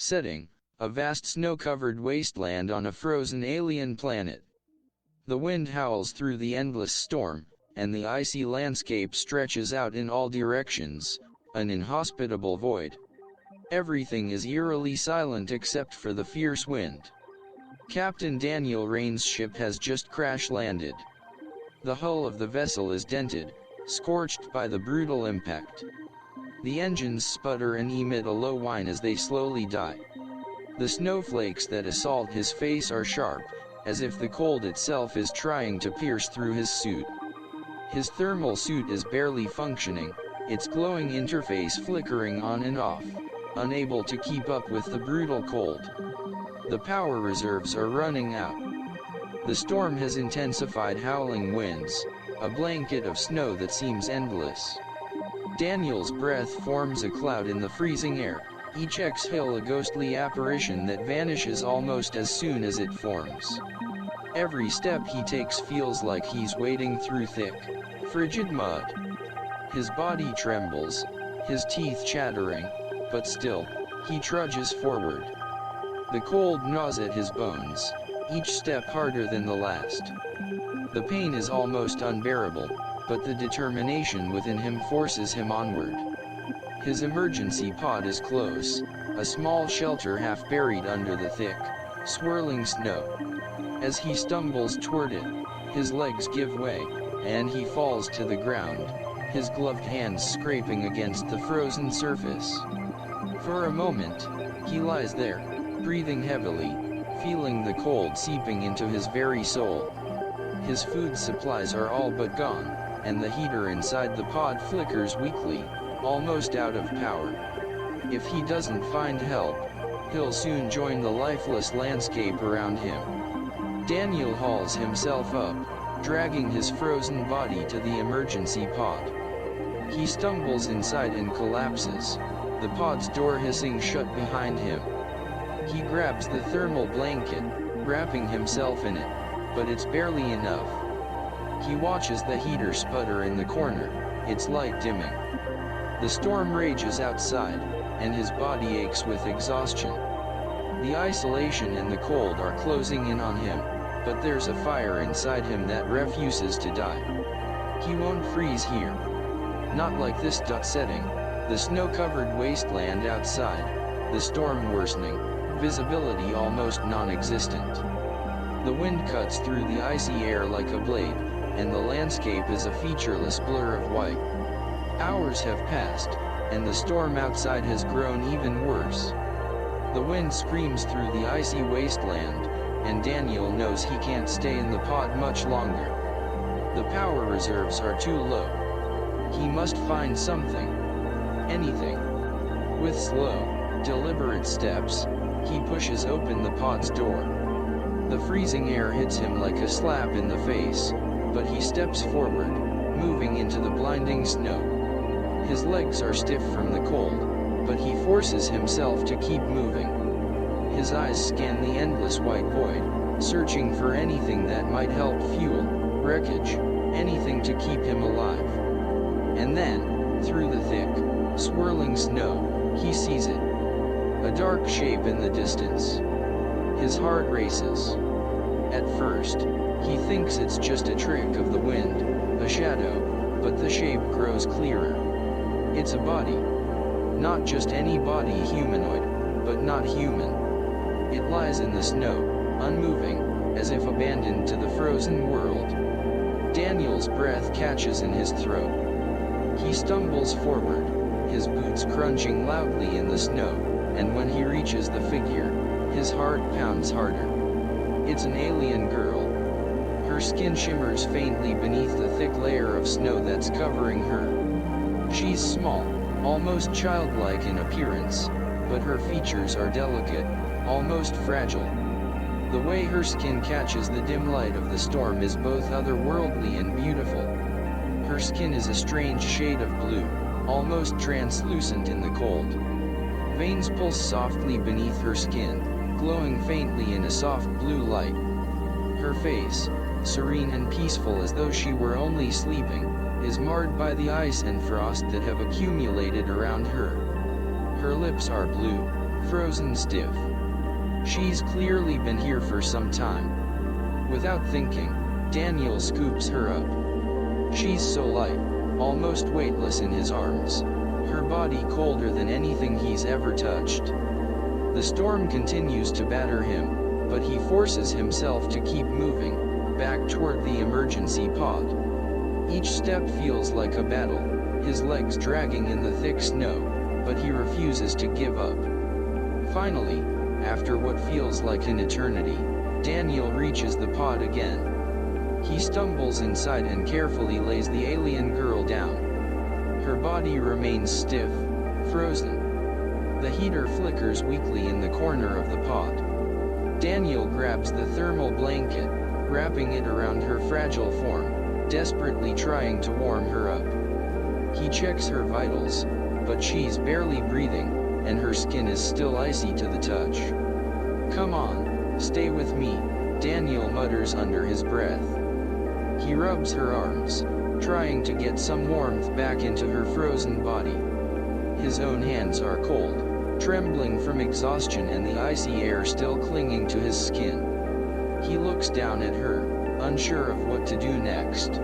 Setting: a vast snow-covered wasteland on a frozen alien planet. The wind howls through the endless storm, and the icy landscape stretches out in all directions, an inhospitable void. Everything is eerily silent except for the fierce wind. Captain Daniel Rain's ship has just crash-landed. The hull of the vessel is dented, scorched by the brutal impact. The engines sputter and emit a low whine as they slowly die. The snowflakes that assault his face are sharp, as if the cold itself is trying to pierce through his suit. His thermal suit is barely functioning, its glowing interface flickering on and off, unable to keep up with the brutal cold. The power reserves are running out. The storm has intensified howling winds, a blanket of snow that seems endless. Daniel's breath forms a cloud in the freezing air, each exhale a ghostly apparition that vanishes almost as soon as it forms. Every step he takes feels like he's wading through thick, frigid mud. His body trembles, his teeth chattering, but still, he trudges forward. The cold gnaws at his bones, each step harder than the last. The pain is almost unbearable, but the determination within him forces him onward. His emergency pod is close, a small shelter half buried under the thick, swirling snow. As he stumbles toward it, his legs give way, and he falls to the ground, his gloved hands scraping against the frozen surface. For a moment, he lies there, breathing heavily, feeling the cold seeping into his very soul. His food supplies are all but gone, and the heater inside the pod flickers weakly, almost out of power. If he doesn't find help, he'll soon join the lifeless landscape around him. Daniel hauls himself up, dragging his frozen body to the emergency pod. He stumbles inside and collapses, the pod's door hissing shut behind him. He grabs the thermal blanket, wrapping himself in it, but it's barely enough. He watches the heater sputter in the corner, its light dimming. The storm rages outside, and his body aches with exhaustion. The isolation and the cold are closing in on him, but there's a fire inside him that refuses to die. He won't freeze here. Not like this. Setting: the snow-covered wasteland outside, the storm worsening, visibility almost non-existent. The wind cuts through the icy air like a blade, and the landscape is a featureless blur of white. Hours have passed, and the storm outside has grown even worse. The wind screams through the icy wasteland, and Daniel knows he can't stay in the pod much longer. The power reserves are too low. He must find something. Anything. With slow, deliberate steps, he pushes open the pod's door. The freezing air hits him like a slap in the face, but he steps forward, moving into the blinding snow. His legs are stiff from the cold, but he forces himself to keep moving. His eyes scan the endless white void, searching for anything that might help: fuel, wreckage, anything to keep him alive. And then, through the thick, swirling snow, he sees it. A dark shape in the distance. His heart races. At first, he thinks it's just a trick of the wind, a shadow, but the shape grows clearer. It's a body. Not just any body, humanoid, but not human. It lies in the snow, unmoving, as if abandoned to the frozen world. Daniel's breath catches in his throat. He stumbles forward, his boots crunching loudly in the snow, and when he reaches the figure, his heart pounds harder. It's an alien girl. Her skin shimmers faintly beneath the thick layer of snow that's covering her. She's small, almost childlike in appearance, but her features are delicate, almost fragile. The way her skin catches the dim light of the storm is both otherworldly and beautiful. Her skin is a strange shade of blue, almost translucent in the cold. Veins pulse softly beneath her skin, glowing faintly in a soft blue light. Her face, serene and peaceful as though she were only sleeping, is marred by the ice and frost that have accumulated around her. Her lips are blue, frozen stiff. She's clearly been here for some time. Without thinking, Daniel scoops her up. She's so light, almost weightless in his arms, her body colder than anything he's ever touched. The storm continues to batter him, but he forces himself to keep moving, back toward the emergency pod. Each step feels like a battle, his legs dragging in the thick snow, but he refuses to give up. Finally, after what feels like an eternity, Daniel reaches the pod again. He stumbles inside and carefully lays the alien girl down. Her body remains stiff, frozen. The heater flickers weakly in the corner of the pod. Daniel grabs the thermal blanket, wrapping it around her fragile form, desperately trying to warm her up. He checks her vitals, but she's barely breathing, and her skin is still icy to the touch. "Come on, stay with me," Daniel mutters under his breath. He rubs her arms, trying to get some warmth back into her frozen body. His own hands are cold, trembling from exhaustion and the icy air still clinging to his skin. He looks down at her, unsure of what to do next.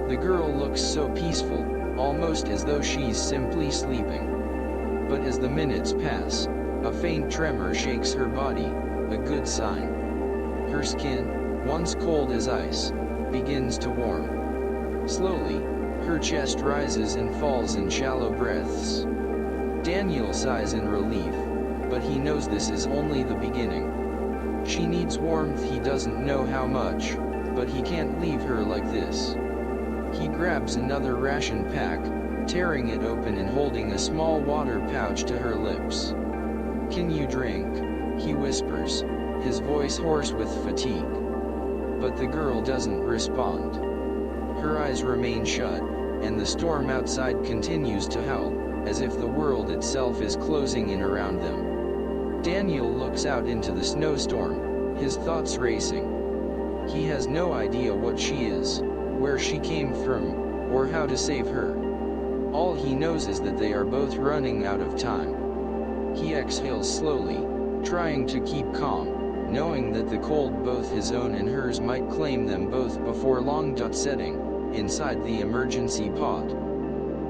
The girl looks so peaceful, almost as though she's simply sleeping. But as the minutes pass, a faint tremor shakes her body, a good sign. Her skin, once cold as ice, begins to warm. Slowly, her chest rises and falls in shallow breaths. Daniel sighs in relief, but he knows this is only the beginning. She needs warmth, he doesn't know how much, but he can't leave her like this. He grabs another ration pack, tearing it open and holding a small water pouch to her lips. "Can you drink?" he whispers, his voice hoarse with fatigue. But the girl doesn't respond. Her eyes remain shut, and the storm outside continues to howl, as if the world itself is closing in around them. Daniel looks out into the snowstorm, his thoughts racing. He has no idea what she is, where she came from, or how to save her. All he knows is that they are both running out of time. He exhales slowly, trying to keep calm, knowing that the cold both his own and hers might claim them both before long. Setting, inside the emergency pod.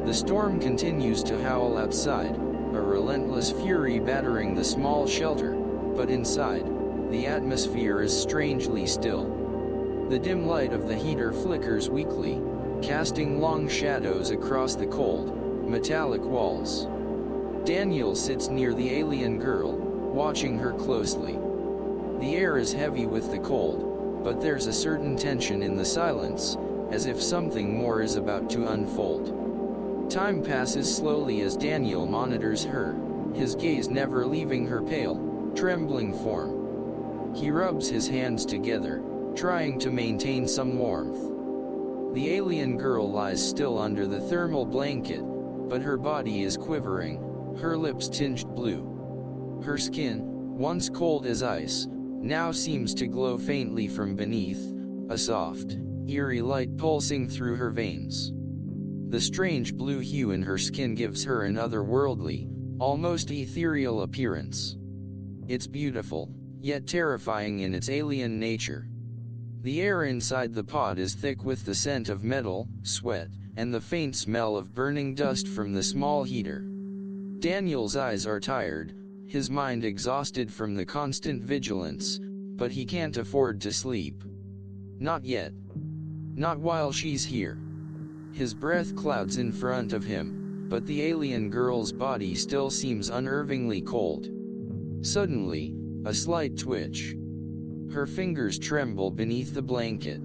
The storm continues to howl outside, a relentless fury battering the small shelter, but inside, the atmosphere is strangely still. The dim light of the heater flickers weakly, casting long shadows across the cold, metallic walls. Daniel sits near the alien girl, watching her closely. The air is heavy with the cold, but there's a certain tension in the silence, as if something more is about to unfold. Time passes slowly as Daniel monitors her, his gaze never leaving her pale, trembling form. He rubs his hands together, trying to maintain some warmth. The alien girl lies still under the thermal blanket, but her body is quivering, her lips tinged blue. Her skin, once cold as ice, now seems to glow faintly from beneath, a soft, eerie light pulsing through her veins. The strange blue hue in her skin gives her an otherworldly, almost ethereal appearance. It's beautiful, yet terrifying in its alien nature. The air inside the pod is thick with the scent of metal, sweat, and the faint smell of burning dust from the small heater. Daniel's eyes are tired, his mind exhausted from the constant vigilance, but he can't afford to sleep. Not yet. Not while she's here. His breath clouds in front of him, but the alien girl's body still seems unnervingly cold. Suddenly, a slight twitch. Her fingers tremble beneath the blanket.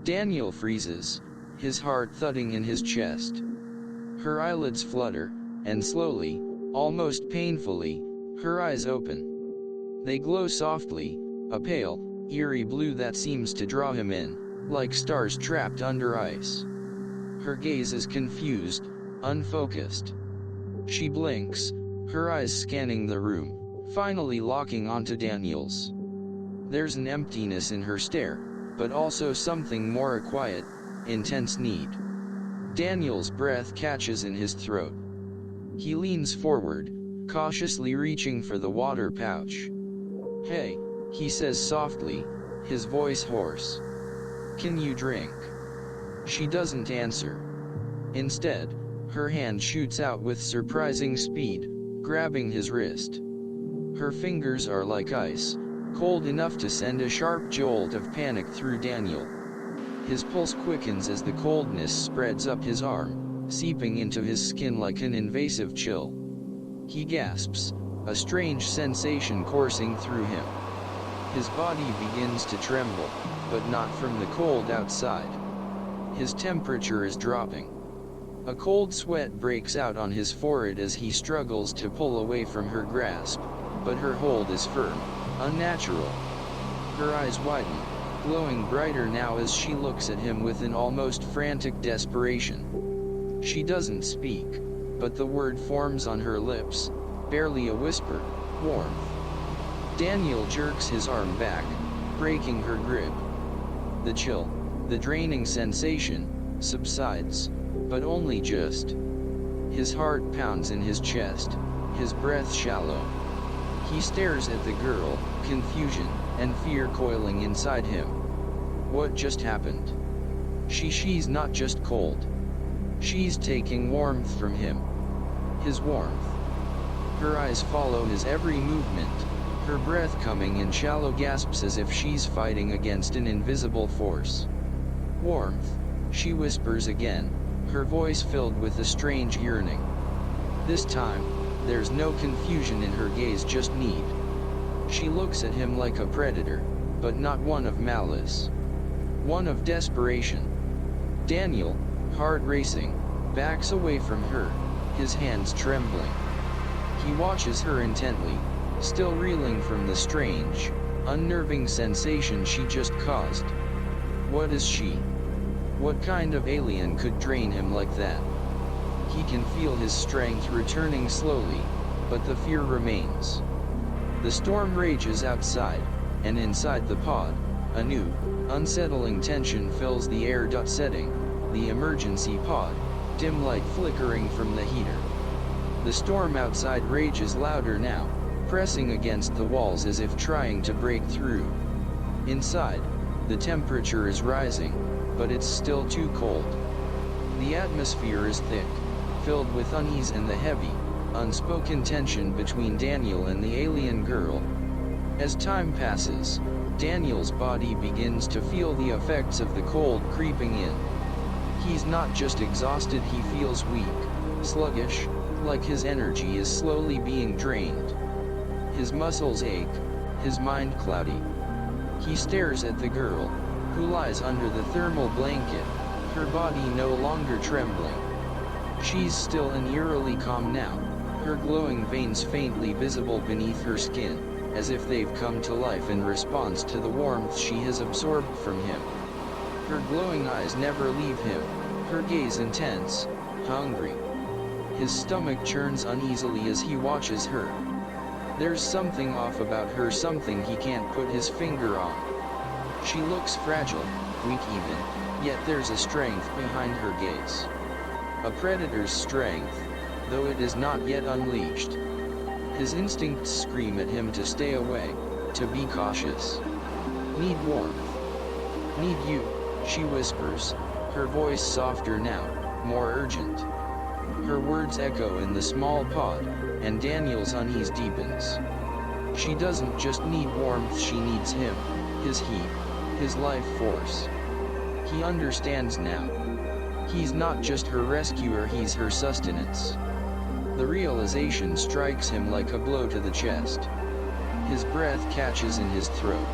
Daniel freezes, his heart thudding in his chest. Her eyelids flutter, and slowly, almost painfully, her eyes open. They glow softly, a pale, eerie blue that seems to draw him in, like stars trapped under ice. Her gaze is confused, unfocused. She blinks, her eyes scanning the room, finally locking onto Daniel's. There's an emptiness in her stare, but also something more, a quiet, intense need. Daniel's breath catches in his throat. He leans forward, cautiously reaching for the water pouch. "Hey," he says softly, his voice hoarse. "Can you drink?" She doesn't answer. Instead, her hand shoots out with surprising speed, grabbing his wrist. Her fingers are like ice, cold enough to send a sharp jolt of panic through Daniel. His pulse quickens as the coldness spreads up his arm, seeping into his skin like an invasive chill. He gasps, a strange sensation coursing through him. His body begins to tremble, but not from the cold outside. His temperature is dropping. A cold sweat breaks out on his forehead as he struggles to pull away from her grasp, but her hold is firm, unnatural. Her eyes widen, glowing brighter now as she looks at him with an almost frantic desperation. She doesn't speak, but the word forms on her lips, barely a whisper: warmth. Daniel jerks his arm back, breaking her grip. The chill, the draining sensation, subsides, but only just. His heart pounds in his chest, his breath shallow. He stares at the girl, confusion and fear coiling inside him. What just happened? She's not just cold. She's taking warmth from him. His warmth. Her eyes follow his every movement, her breath coming in shallow gasps as if she's fighting against an invisible force. Warmth, she whispers again, her voice filled with a strange yearning. This time, there's no confusion in her gaze, just need. She looks at him like a predator, but not one of malice. One of desperation. Daniel, heart racing, backs away from her, his hands trembling. He watches her intently, still reeling from the strange, unnerving sensation she just caused. What is she? What kind of alien could drain him like that? He can feel his strength returning slowly, but the fear remains. The storm rages outside, and inside the pod, a new, unsettling tension fills the air. Setting, the emergency pod, dim light flickering from the heater. The storm outside rages louder now, pressing against the walls as if trying to break through. Inside, the temperature is rising, but it's still too cold. The atmosphere is thick, filled with unease and the heavy, unspoken tension between Daniel and the alien girl. As time passes, Daniel's body begins to feel the effects of the cold creeping in. He's not just exhausted, he feels weak, sluggish, like his energy is slowly being drained. His muscles ache, his mind cloudy. He stares at the girl, who lies under the thermal blanket, her body no longer trembling. She's still and eerily calm now, her glowing veins faintly visible beneath her skin, as if they've come to life in response to the warmth she has absorbed from him. Her glowing eyes never leave him, her gaze intense, hungry. His stomach churns uneasily as he watches her. There's something off about her, something he can't put his finger on. She looks fragile, weak even, yet there's a strength behind her gaze. A predator's strength, though it is not yet unleashed. His instincts scream at him to stay away, to be cautious. Need warmth. Need you, she whispers, her voice softer now, more urgent. Her words echo in the small pod, and Daniel's unease deepens. She doesn't just need warmth, she needs him, his heat, his life force. He understands now. He's not just her rescuer, he's her sustenance. The realization strikes him like a blow to the chest. His breath catches in his throat.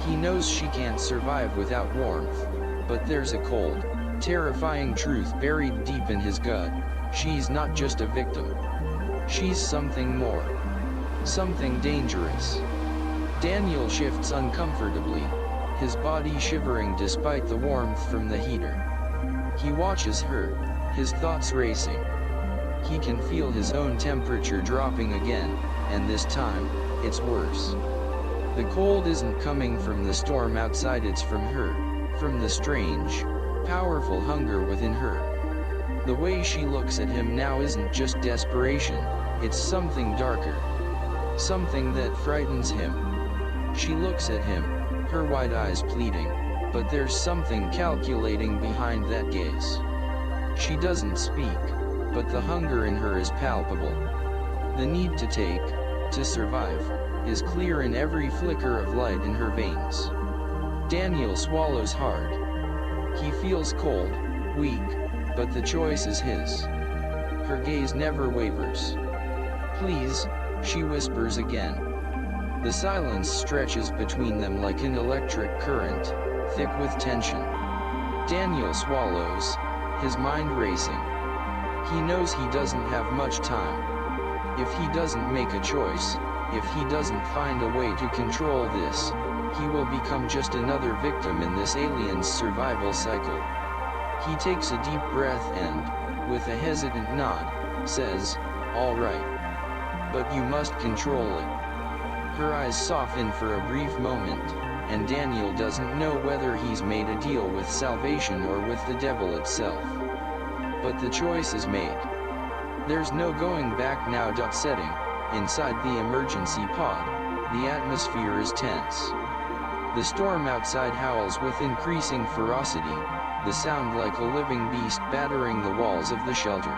He knows she can't survive without warmth, but there's a cold, terrifying truth buried deep in his gut. She's not just a victim. She's something more. Something dangerous. Daniel shifts uncomfortably, his body shivering despite the warmth from the heater. He watches her, his thoughts racing. He can feel his own temperature dropping again, and this time, it's worse. The cold isn't coming from the storm outside, it's from her, from the strange, powerful hunger within her. The way she looks at him now isn't just desperation, It's something darker. Something that frightens him. She looks at him, her wide eyes pleading, but there's something calculating behind that gaze. She doesn't speak, but the hunger in her is palpable. The need to take, to survive, is clear in every flicker of light in her veins. Daniel swallows hard. He feels cold, weak, but the choice is his. Her gaze never wavers. "Please," she whispers again. The silence stretches between them like an electric current, thick with tension. Daniel swallows, his mind racing. He knows he doesn't have much time. If he doesn't make a choice, if he doesn't find a way to control this, he will become just another victim in this alien's survival cycle. He takes a deep breath and, with a hesitant nod, says, "All right. But you must control it." Her eyes soften for a brief moment, and Daniel doesn't know whether he's made a deal with salvation or with the devil itself. But the choice is made. There's no going back now. Setting, inside the emergency pod, the atmosphere is tense. The storm outside howls with increasing ferocity, the sound like a living beast battering the walls of the shelter.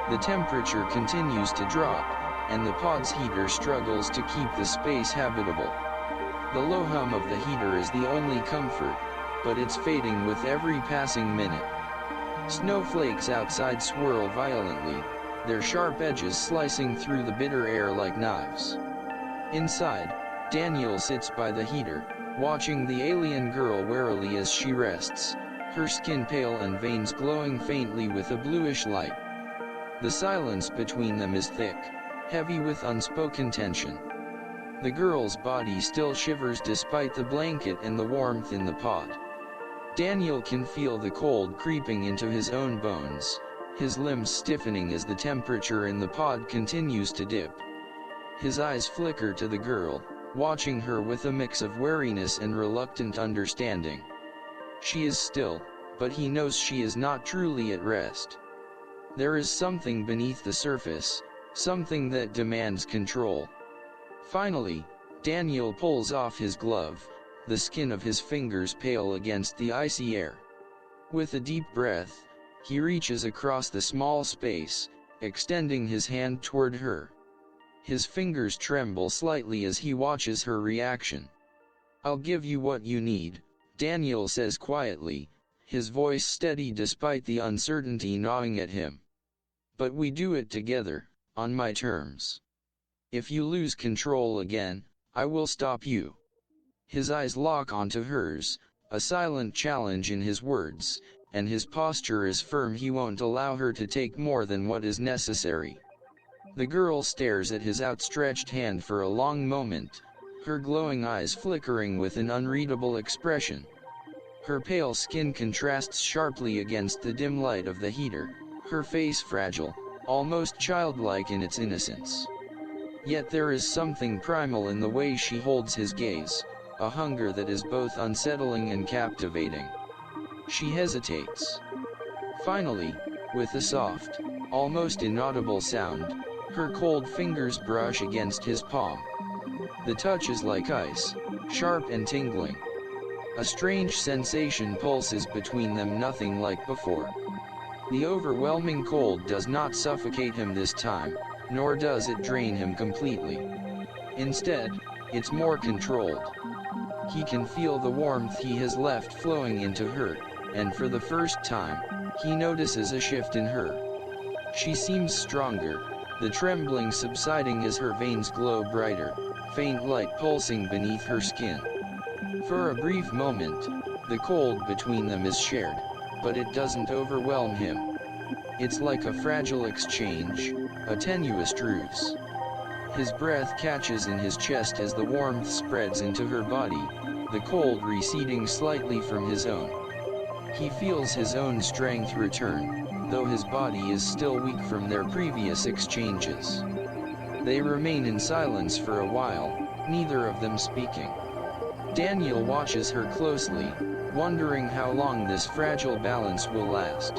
The temperature continues to drop, and the pod's heater struggles to keep the space habitable. The low hum of the heater is the only comfort, but it's fading with every passing minute. Snowflakes outside swirl violently, their sharp edges slicing through the bitter air like knives. Inside, Daniel sits by the heater, watching the alien girl warily as she rests, her skin pale and veins glowing faintly with a bluish light. The silence between them is thick, heavy with unspoken tension. The girl's body still shivers despite the blanket and the warmth in the pod. Daniel can feel the cold creeping into his own bones, his limbs stiffening as the temperature in the pod continues to dip. His eyes flicker to the girl, watching her with a mix of wariness and reluctant understanding. She is still, but he knows she is not truly at rest. There is something beneath the surface, something that demands control. Finally, Daniel pulls off his glove, the skin of his fingers pale against the icy air. With a deep breath, he reaches across the small space, extending his hand toward her. His fingers tremble slightly as he watches her reaction. "I'll give you what you need," Daniel says quietly, his voice steady despite the uncertainty gnawing at him. "But we do it together, on my terms. If you lose control again, I will stop you." His eyes lock onto hers, a silent challenge in his words, and his posture is firm. He won't allow her to take more than what is necessary. The girl stares at his outstretched hand for a long moment, her glowing eyes flickering with an unreadable expression. Her pale skin contrasts sharply against the dim light of the heater, her face fragile, almost childlike in its innocence. Yet there is something primal in the way she holds his gaze, a hunger that is both unsettling and captivating. She hesitates. Finally, with a soft, almost inaudible sound, her cold fingers brush against his palm. The touch is like ice, sharp and tingling. A strange sensation pulses between them, nothing like before. The overwhelming cold does not suffocate him this time, nor does it drain him completely. Instead, it's more controlled. He can feel the warmth he has left flowing into her, and for the first time, he notices a shift in her. She seems stronger, the trembling subsiding as her veins glow brighter, faint light pulsing beneath her skin. For a brief moment, the cold between them is shared, but it doesn't overwhelm him. It's like a fragile exchange, a tenuous truce. His breath catches in his chest as the warmth spreads into her body, the cold receding slightly from his own. He feels his own strength return, though his body is still weak from their previous exchanges. They remain in silence for a while, neither of them speaking. Daniel watches her closely, wondering how long this fragile balance will last.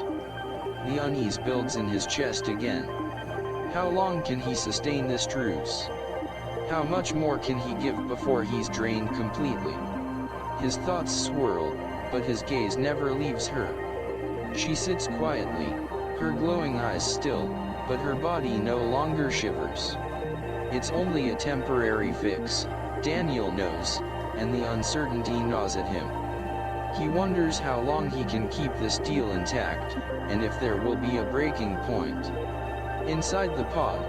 The unease builds in his chest again. How long can he sustain this truce? How much more can he give before he's drained completely? His thoughts swirl, but his gaze never leaves her. She sits quietly, her glowing eyes still, but her body no longer shivers. It's only a temporary fix, Daniel knows, and the uncertainty gnaws at him. He wonders how long he can keep this deal intact, and if there will be a breaking point. Inside the pod,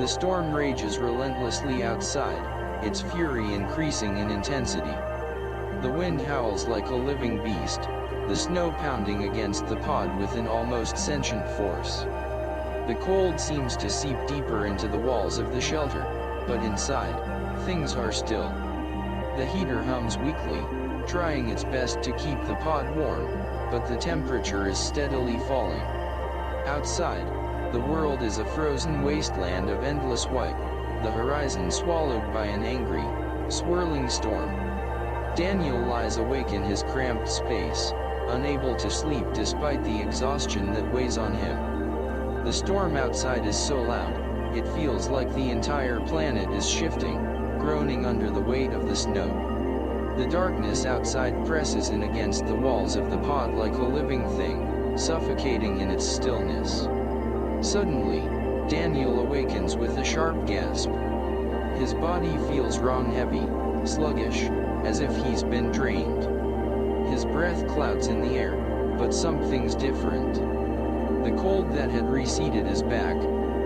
the storm rages relentlessly outside, its fury increasing in intensity. The wind howls like a living beast, the snow pounding against the pod with an almost sentient force. The cold seems to seep deeper into the walls of the shelter, but inside, things are still. The heater hums weakly, trying its best to keep the pod warm, but the temperature is steadily falling. Outside, the world is a frozen wasteland of endless white, the horizon swallowed by an angry, swirling storm. Daniel lies awake in his cramped space, unable to sleep despite the exhaustion that weighs on him. The storm outside is so loud, it feels like the entire planet is shifting, groaning under the weight of the snow. The darkness outside presses in against the walls of the pod like a living thing, suffocating in its stillness. Suddenly, Daniel awakens with a sharp gasp. His body feels wrong, heavy, sluggish, as if he's been drained. His breath clouds in the air, but something's different. The cold that had receded is back,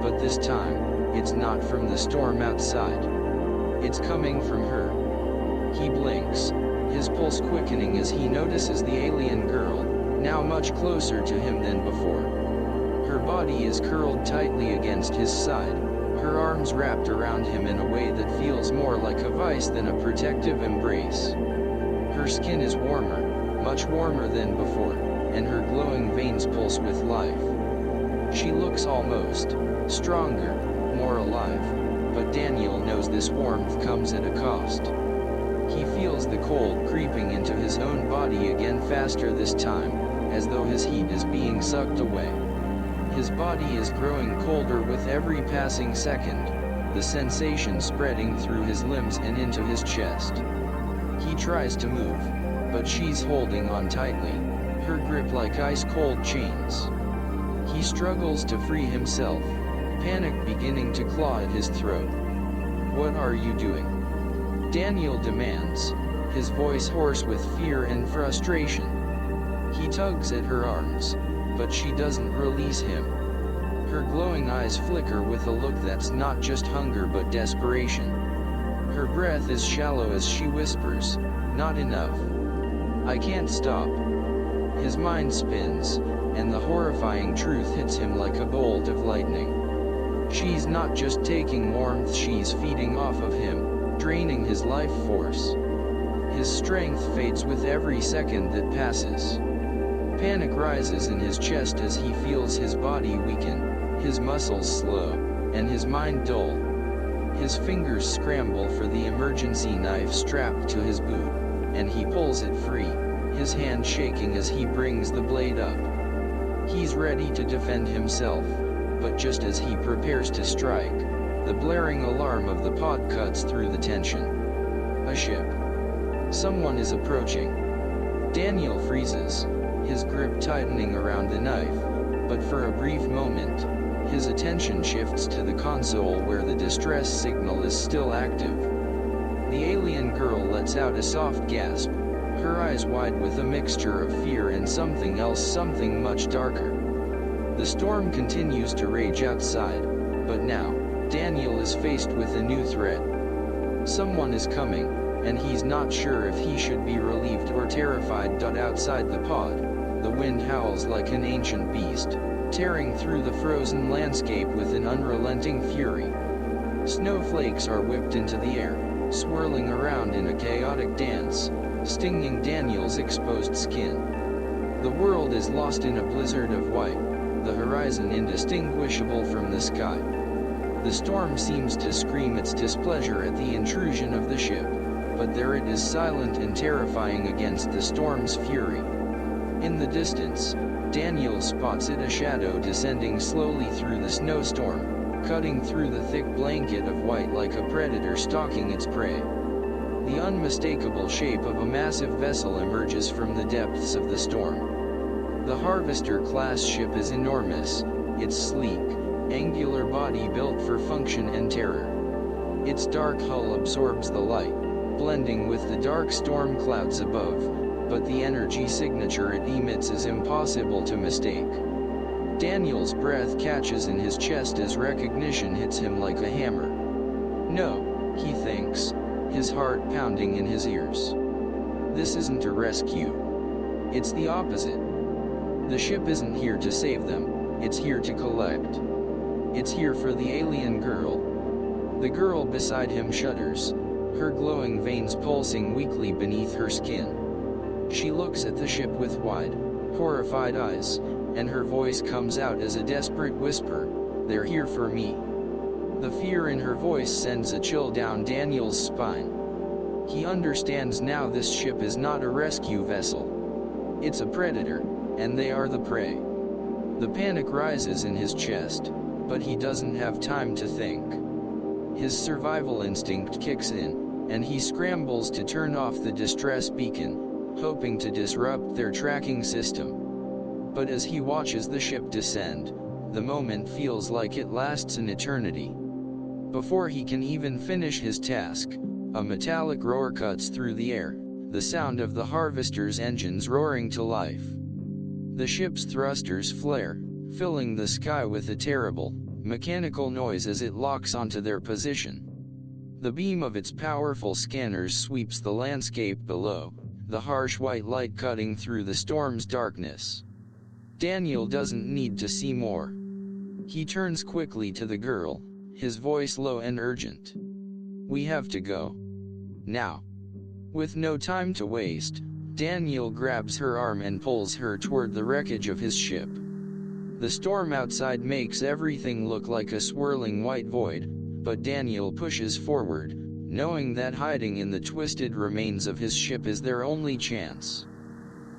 but this time, it's not from the storm outside. It's coming from her. He blinks, his pulse quickening as he notices the alien girl, now much closer to him than before. Her body is curled tightly against his side, her arms wrapped around him in a way that feels more like a vice than a protective embrace. Her skin is warmer, much warmer than before, and her glowing veins pulse with life. She looks almost stronger, more alive, but Daniel knows this warmth comes at a cost. He feels the cold creeping into his own body again, faster this time, as though his heat is being sucked away. His body is growing colder with every passing second, the sensation spreading through his limbs and into his chest. He tries to move, but she's holding on tightly, her grip like ice-cold chains. He struggles to free himself, panic beginning to claw at his throat. "What are you doing?" Daniel demands, his voice hoarse with fear and frustration. He tugs at her arms, but she doesn't release him. Her glowing eyes flicker with a look that's not just hunger but desperation. Her breath is shallow as she whispers, "Not enough. I can't stop." His mind spins, and the horrifying truth hits him like a bolt of lightning. She's not just taking warmth, she's feeding off of him, draining his life force. His strength fades with every second that passes. Panic rises in his chest as he feels his body weaken, his muscles slow, and his mind dull. His fingers scramble for the emergency knife strapped to his boot, and he pulls it free, his hand shaking as he brings the blade up. He's ready to defend himself, but just as he prepares to strike, the blaring alarm of the pod cuts through the tension. A ship. Someone is approaching. Daniel freezes, his grip tightening around the knife, but for a brief moment, his attention shifts to the console where the distress signal is still active. The alien girl lets out a soft gasp, her eyes wide with a mixture of fear and something else, something much darker. The storm continues to rage outside, but now, Daniel is faced with a new threat. Someone is coming, and he's not sure if he should be relieved or terrified. Outside the pod, the wind howls like an ancient beast, tearing through the frozen landscape with an unrelenting fury. Snowflakes are whipped into the air, swirling around in a chaotic dance, stinging Daniel's exposed skin. The world is lost in a blizzard of white, the horizon indistinguishable from the sky. The storm seems to scream its displeasure at the intrusion of the ship, but there it is, silent and terrifying against the storm's fury. In the distance, Daniel spots it, a shadow descending slowly through the snowstorm, cutting through the thick blanket of white like a predator stalking its prey. The unmistakable shape of a massive vessel emerges from the depths of the storm. The Harvester-class ship is enormous, its sleek, angular body built for function and terror. Its dark hull absorbs the light, blending with the dark storm clouds above, but the energy signature it emits is impossible to mistake. Daniel's breath catches in his chest as recognition hits him like a hammer. No, he thinks, his heart pounding in his ears. This isn't a rescue. It's the opposite. The ship isn't here to save them, it's here to collect. It's here for the alien girl. The girl beside him shudders, her glowing veins pulsing weakly beneath her skin. She looks at the ship with wide, horrified eyes, and her voice comes out as a desperate whisper, "They're here for me." The fear in her voice sends a chill down Daniel's spine. He understands now this ship is not a rescue vessel. It's a predator, and they are the prey. The panic rises in his chest, but he doesn't have time to think. His survival instinct kicks in, and he scrambles to turn off the distress beacon, hoping to disrupt their tracking system. But as he watches the ship descend, the moment feels like it lasts an eternity. Before he can even finish his task, a metallic roar cuts through the air, the sound of the Harvester's engines roaring to life. The ship's thrusters flare, filling the sky with a terrible, mechanical noise as it locks onto their position. The beam of its powerful scanners sweeps the landscape below, the harsh white light cutting through the storm's darkness. Daniel doesn't need to see more. He turns quickly to the girl, his voice low and urgent. "We have to go. Now." With no time to waste, Daniel grabs her arm and pulls her toward the wreckage of his ship. The storm outside makes everything look like a swirling white void, but Daniel pushes forward, knowing that hiding in the twisted remains of his ship is their only chance.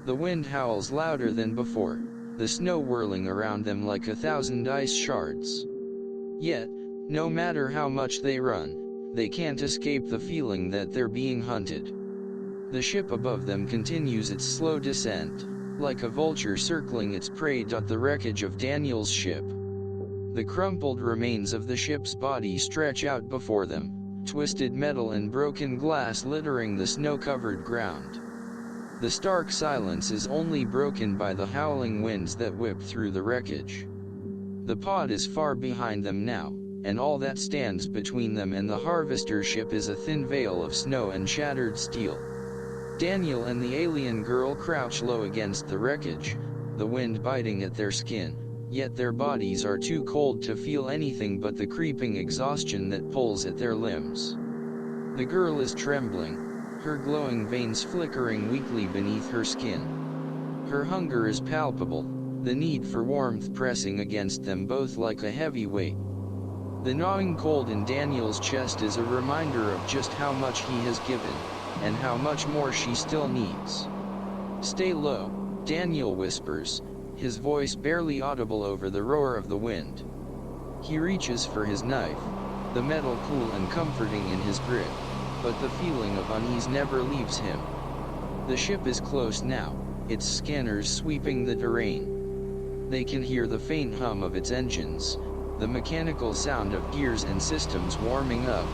The wind howls louder than before, the snow whirling around them like 1,000 ice shards. Yet, no matter how much they run, they can't escape the feeling that they're being hunted. The ship above them continues its slow descent, like a vulture circling its prey. The wreckage of Daniel's ship. The crumpled remains of the ship's body stretch out before them, twisted metal and broken glass littering the snow-covered ground. The stark silence is only broken by the howling winds that whip through the wreckage. The pod is far behind them now, and all that stands between them and the Harvester ship is a thin veil of snow and shattered steel. Daniel and the alien girl crouch low against the wreckage, the wind biting at their skin, yet their bodies are too cold to feel anything but the creeping exhaustion that pulls at their limbs. The girl is trembling, her glowing veins flickering weakly beneath her skin. Her hunger is palpable, the need for warmth pressing against them both like a heavy weight. The gnawing cold in Daniel's chest is a reminder of just how much he has given, and how much more she still needs. "Stay low," Daniel whispers, his voice barely audible over the roar of the wind. He reaches for his knife, the metal cool and comforting in his grip, but the feeling of unease never leaves him. The ship is close now, its scanners sweeping the terrain. They can hear the faint hum of its engines, the mechanical sound of gears and systems warming up,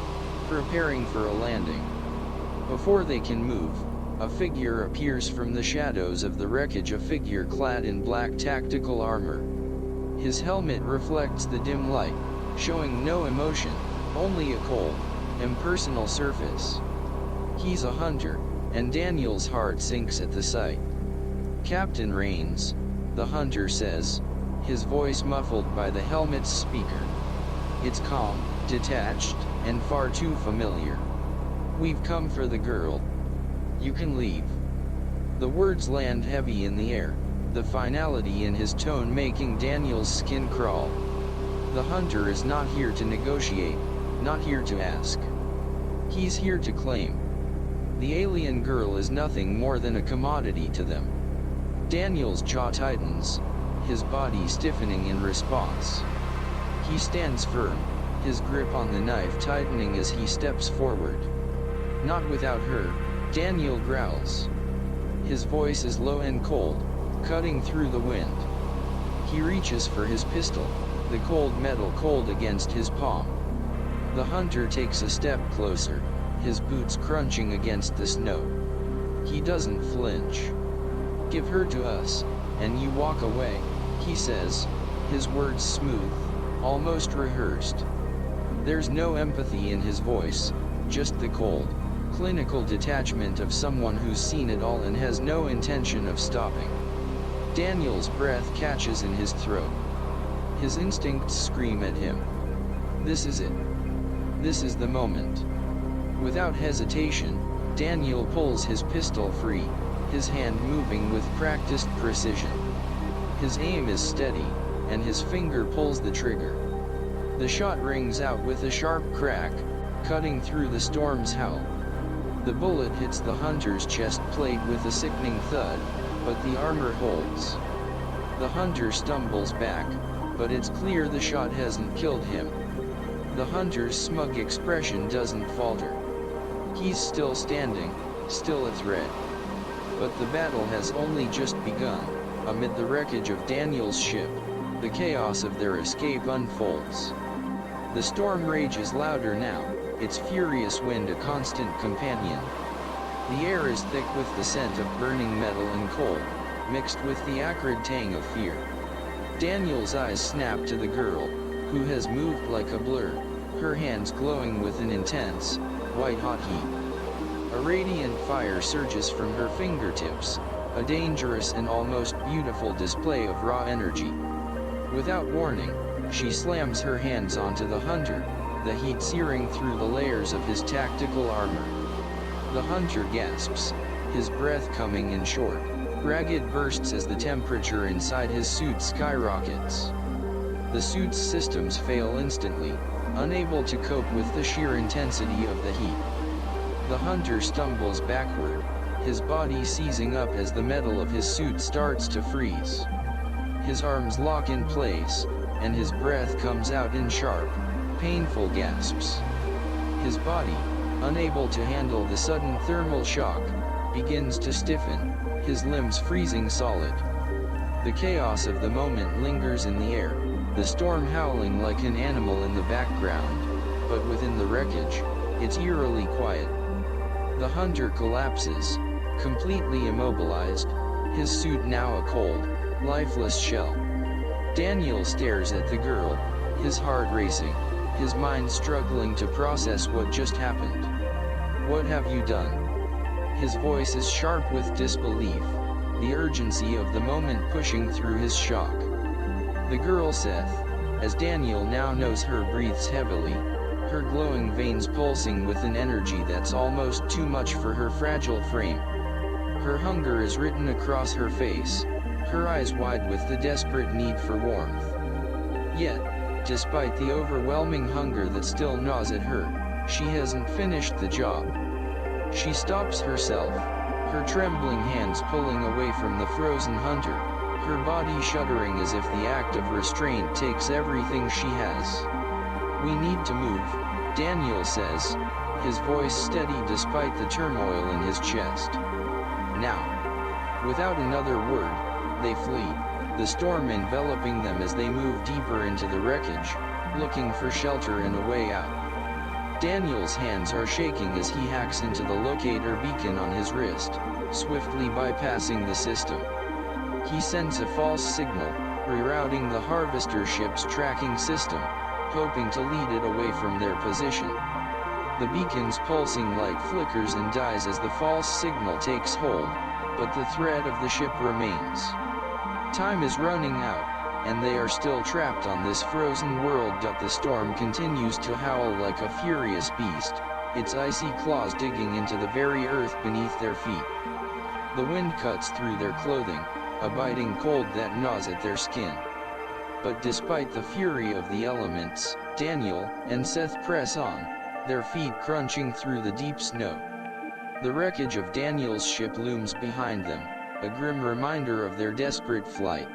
preparing for a landing. Before they can move, a figure appears from the shadows of the wreckage, a figure clad in black tactical armor. His helmet reflects the dim light, showing no emotion, only a cold, impersonal surface. He's a hunter, and Daniel's heart sinks at the sight. "Captain Rains," the hunter says, his voice muffled by the helmet's speaker. It's calm, detached, and far too familiar. "We've come for the girl. You can leave." The words land heavy in the air, the finality in his tone making Daniel's skin crawl. The hunter is not here to negotiate, not here to ask. He's here to claim. The alien girl is nothing more than a commodity to them. Daniel's jaw tightens, his body stiffening in response. He stands firm, his grip on the knife tightening as he steps forward. "Not without her," Daniel growls. His voice is low and cold, cutting through the wind. He reaches for his pistol, the cold metal cold against his palm. The hunter takes a step closer, his boots crunching against the snow. He doesn't flinch. "Give her to us, and you walk away," he says, his words smooth, almost rehearsed. There's no empathy in his voice, just the cold, clinical detachment of someone who's seen it all and has no intention of stopping. Daniel's breath catches in his throat. His instincts scream at him. This is it. This is the moment. Without hesitation, Daniel pulls his pistol free, his hand moving with practiced precision. His aim is steady, and his finger pulls the trigger. The shot rings out with a sharp crack, cutting through the storm's howl. The bullet hits the hunter's chest plate with a sickening thud, but the armor holds. The hunter stumbles back, but it's clear the shot hasn't killed him. The hunter's smug expression doesn't falter. He's still standing, still a threat. But the battle has only just begun. Amid the wreckage of Daniel's ship, the chaos of their escape unfolds. The storm rages louder now, its furious wind a constant companion. The air is thick with the scent of burning metal and coal, mixed with the acrid tang of fear. Daniel's eyes snap to the girl, who has moved like a blur, her hands glowing with an intense, white-hot heat. A radiant fire surges from her fingertips, a dangerous and almost beautiful display of raw energy. Without warning, she slams her hands onto the hunter, the heat searing through the layers of his tactical armor. The hunter gasps, his breath coming in short, ragged bursts as the temperature inside his suit skyrockets. The suit's systems fail instantly, unable to cope with the sheer intensity of the heat. The hunter stumbles backward, his body seizing up as the metal of his suit starts to freeze. His arms lock in place, and his breath comes out in sharp, painful gasps. His body, unable to handle the sudden thermal shock, begins to stiffen, his limbs freezing solid. The chaos of the moment lingers in the air, the storm howling like an animal in the background, but within the wreckage, it's eerily quiet. The hunter collapses, completely immobilized, his suit now a cold, lifeless shell. Daniel stares at the girl, his heart racing, his mind struggling to process what just happened. "What have you done?" His voice is sharp with disbelief, the urgency of the moment pushing through his shock. The girl Seth, as Daniel now knows her, breathes heavily, her glowing veins pulsing with an energy that's almost too much for her fragile frame. Her hunger is written across her face, her eyes wide with the desperate need for warmth. Yet, despite the overwhelming hunger that still gnaws at her, she hasn't finished the job. She stops herself, her trembling hands pulling away from the frozen hunter, her body shuddering as if the act of restraint takes everything she has. "We need to move," Daniel says, his voice steady despite the turmoil in his chest. Now. Without another word, they flee, the storm enveloping them as they move deeper into the wreckage, looking for shelter and a way out. Daniel's hands are shaking as he hacks into the locator beacon on his wrist, swiftly bypassing the system. He sends a false signal, rerouting the harvester ship's tracking system, hoping to lead it away from their position. The beacon's pulsing light flickers and dies as the false signal takes hold, but the thread of the ship remains. Time is running out, and they are still trapped on this frozen world. The storm continues to howl like a furious beast, its icy claws digging into the very earth beneath their feet. The wind cuts through their clothing, a biting cold that gnaws at their skin. But despite the fury of the elements, Daniel and Seth press on, their feet crunching through the deep snow. The wreckage of Daniel's ship looms behind them, a grim reminder of their desperate flight.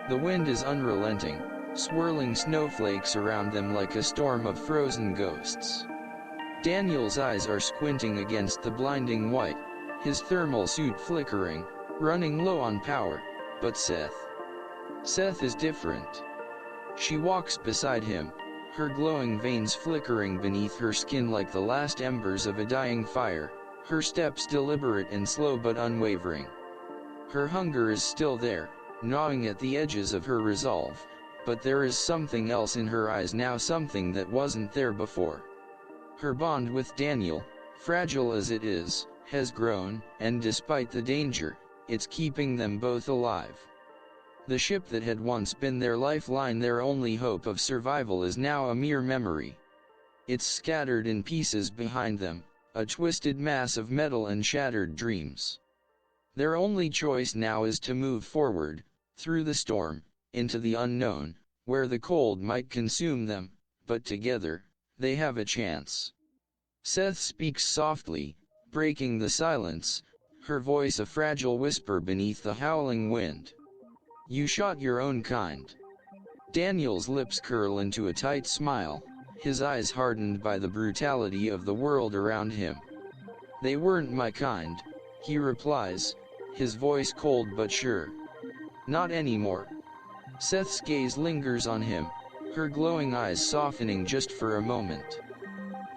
The wind is unrelenting, swirling snowflakes around them like a storm of frozen ghosts. Daniel's eyes are squinting against the blinding white, his thermal suit flickering, running low on power, but Seth is different. She walks beside him, her glowing veins flickering beneath her skin like the last embers of a dying fire, her steps deliberate and slow but unwavering. Her hunger is still there, gnawing at the edges of her resolve, but there is something else in her eyes now, something that wasn't there before. Her bond with Daniel, fragile as it is, has grown, and despite the danger, it's keeping them both alive. The ship that had once been their lifeline, their only hope of survival, is now a mere memory. It's scattered in pieces behind them, a twisted mass of metal and shattered dreams. Their only choice now is to move forward, through the storm, into the unknown, where the cold might consume them, but together, they have a chance. Seth speaks softly, breaking the silence, her voice a fragile whisper beneath the howling wind. You shot your own kind. Daniel's lips curl into a tight smile, his eyes hardened by the brutality of the world around him. They weren't my kind, he replies, his voice cold but sure. Not anymore. Seth's gaze lingers on him, her glowing eyes softening just for a moment.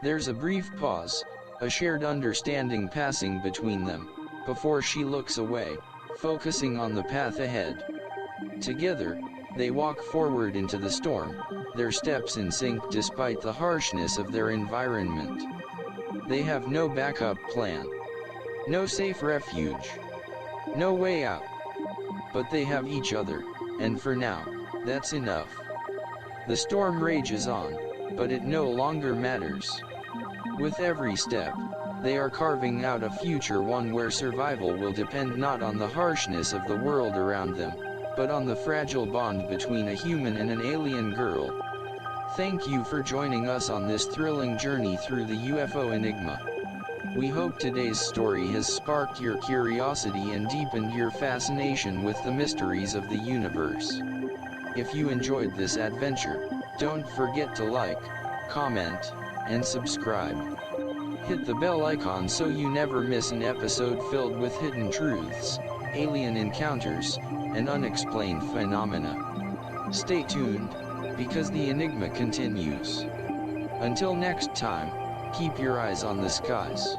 There's a brief pause, a shared understanding passing between them, before she looks away, focusing on the path ahead. Together, they walk forward into the storm, their steps in sync despite the harshness of their environment. They have no backup plan. No safe refuge. No way out. But they have each other, and for now, that's enough. The storm rages on, but it no longer matters. With every step, they are carving out a future, one where survival will depend not on the harshness of the world around them, but on the fragile bond between a human and an alien girl. Thank you for joining us on this thrilling journey through the UFO Enigma. We hope today's story has sparked your curiosity and deepened your fascination with the mysteries of the universe. If you enjoyed this adventure, don't forget to like, comment, and subscribe. Hit the bell icon so you never miss an episode filled with hidden truths, alien encounters, and unexplained phenomena. Stay tuned, because the enigma continues. Until next time, keep your eyes on the skies.